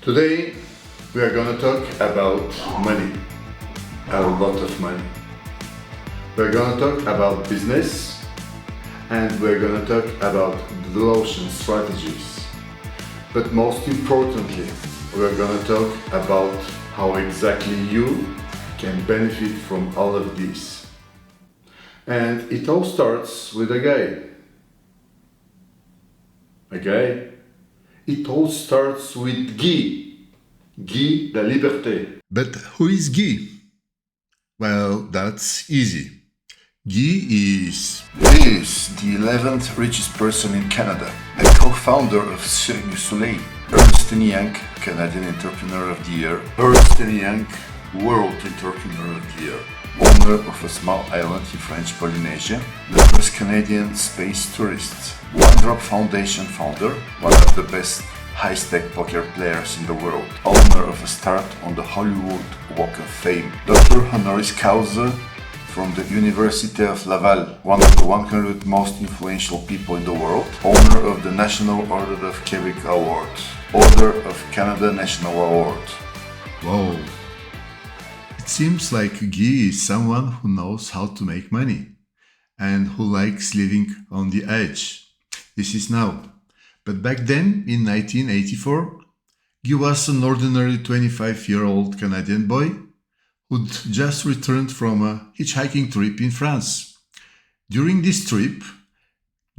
Today we are gonna talk about money, a lot of money. We're gonna talk about business and we're gonna talk about blue ocean strategies. But most importantly, we're gonna talk about how exactly you can benefit from all of this. And it all starts with a guy. A guy? It all starts with Guy Laliberte. But who is Guy? Well, that's easy. Guy is the 11th richest person in Canada, a co-founder of Cirque du Soleil, Ernst & Young Canadian Entrepreneur of the Year, Ernst & Young World Entrepreneur of the Year, owner of a small island in French Polynesia, the first Canadian space tourist, One Drop Foundation founder, one of the best high-stake poker players in the world, owner of a start on the Hollywood Walk of Fame, Dr. Honoris Causa from the University of Laval, one of the 100 most influential people in the world, owner of the National Order of Quebec Award, Order of Canada National Award. Whoa. It seems like Guy is someone who knows how to make money and who likes living on the edge. This is now. But back then, in 1984, Guy was an ordinary 25-year-old Canadian boy who'd just returned from a hitchhiking trip in France. During this trip,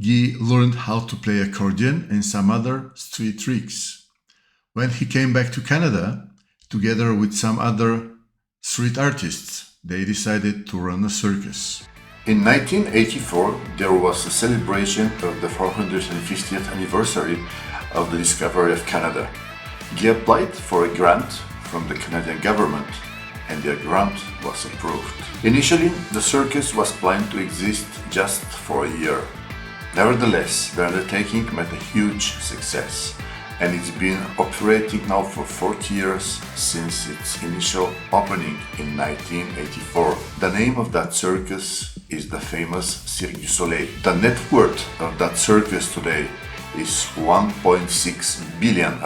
Guy learned how to play accordion and some other street tricks. When he came back to Canada, together with some other street artists, they decided to run a circus. In 1984, there was a celebration of the 450th anniversary of the discovery of Canada. Guy applied for a grant from the Canadian government, and their grant was approved. Initially, the circus was planned to exist just for a year. Nevertheless, the undertaking met a huge success, and it's been operating now for 40 years since its initial opening in 1984. The name of that circus is the famous Cirque du Soleil. The net worth of that circus today is $1.6 billion.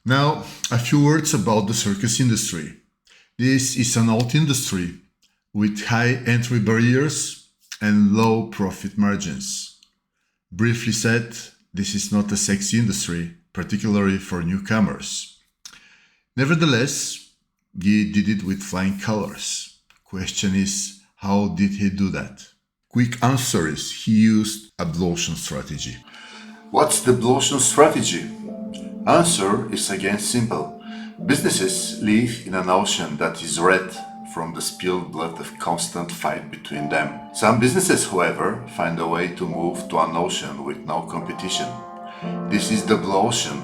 Now, a few words about the circus industry. This is an old industry with high entry barriers and low profit margins. Briefly said, this is not a sexy industry, particularly for newcomers. Nevertheless, Guy did it with flying colors. Question is, how did he do that? Quick answer is he used a blue ocean strategy. What's the blue ocean strategy? Answer is again simple. Businesses live in an ocean that is red from the spilled blood of constant fight between them. Some businesses, however, find a way to move to an ocean with no competition. This is the blue ocean,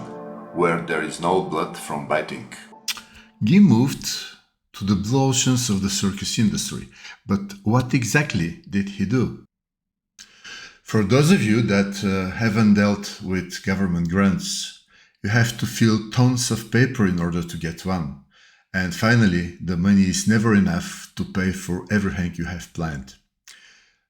where there is no blood from biting. Guy moved to the blue oceans of the circus industry, but what exactly did he do? For those of you that haven't dealt with government grants, you have to fill tons of paper in order to get one. And finally, the money is never enough to pay for everything you have planned.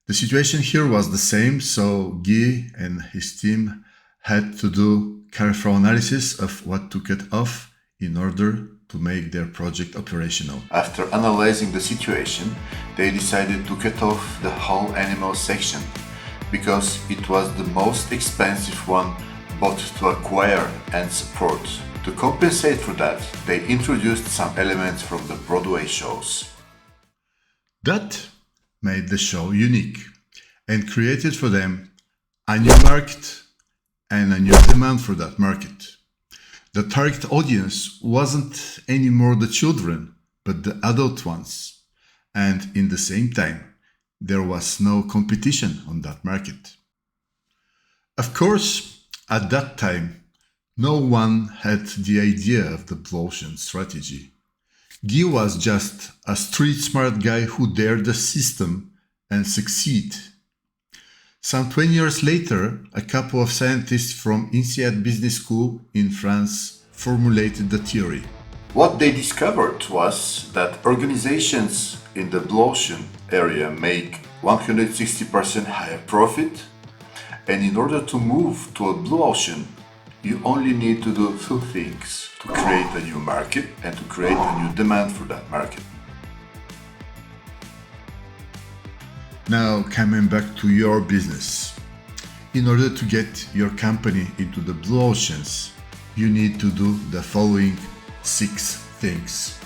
The situation here was the same, so Guy and his team had to do careful analysis of what to cut off in order to make their project operational. After analyzing the situation, they decided to cut off the whole animal section because it was the most expensive one both to acquire and support. To compensate for that, they introduced some elements from the Broadway shows. That made the show unique and created for them a new market and a new demand for that market. The target audience wasn't anymore the children, but the adult ones. And in the same time, there was no competition on that market. Of course, at that time, no one had the idea of the blue ocean strategy. Guy was just a street smart guy who dared the system and succeed. Some 20 years later, a couple of scientists from INSEAD Business School in France formulated the theory. What they discovered was that organizations in the blue ocean area make 160% higher profit, and in order to move to a blue ocean, You only need to do two things: to create a new market and to create a new demand for that market. Now, coming back to your business. In order to get your company into the blue oceans, you need to do the following 6 things.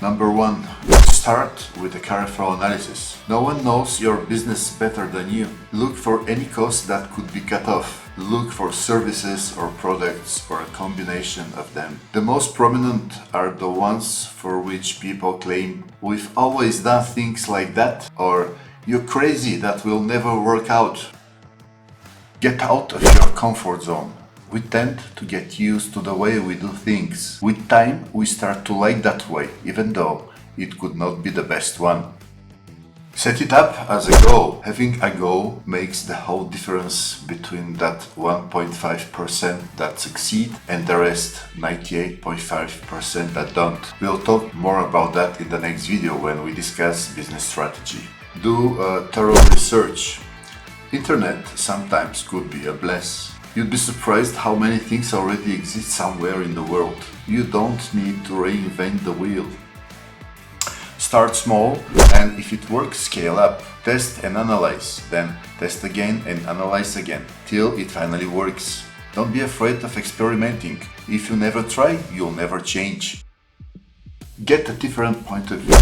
Number 1. Start with a careful analysis. No one knows your business better than you. Look for any cost that could be cut off. Look for services or products or a combination of them. The most prominent are the ones for which people claim, "We've always done things like that," or "You're crazy, that will never work out." Get out of your comfort zone. We tend to get used to the way we do things. With time, we start to like that way, even though it could not be the best one. Set it up as a goal. Having a goal makes the whole difference between that 1.5% that succeed and the rest 98.5% that don't. We'll talk more about that in the next video when we discuss business strategy. Do a thorough research. Internet sometimes could be a bless. You'd be surprised how many things already exist somewhere in the world. You don't need to reinvent the wheel. Start small, and if it works, scale up. Test and analyze, then test again and analyze again, till it finally works. Don't be afraid of experimenting. If you never try, you'll never change. Get a different point of view.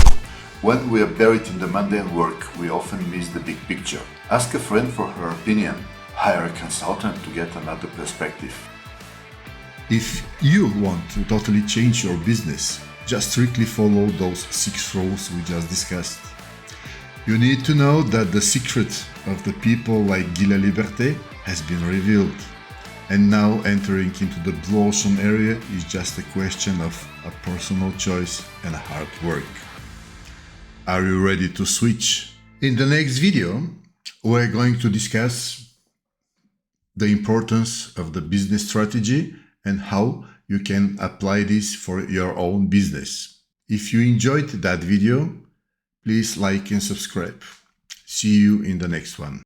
When we are buried in the mundane work, we often miss the big picture. Ask a friend for her opinion. Hire a consultant to get another perspective. If you want to totally change your business, just strictly follow those 6 rules we just discussed. You need to know that the secret of the people like Guy Laliberte has been revealed. And now entering into the blue ocean area is just a question of a personal choice and hard work. Are you ready to switch? In the next video, we're going to discuss the importance of the business strategy and how you can apply this for your own business. If you enjoyed that video, please like and subscribe. See you in the next one.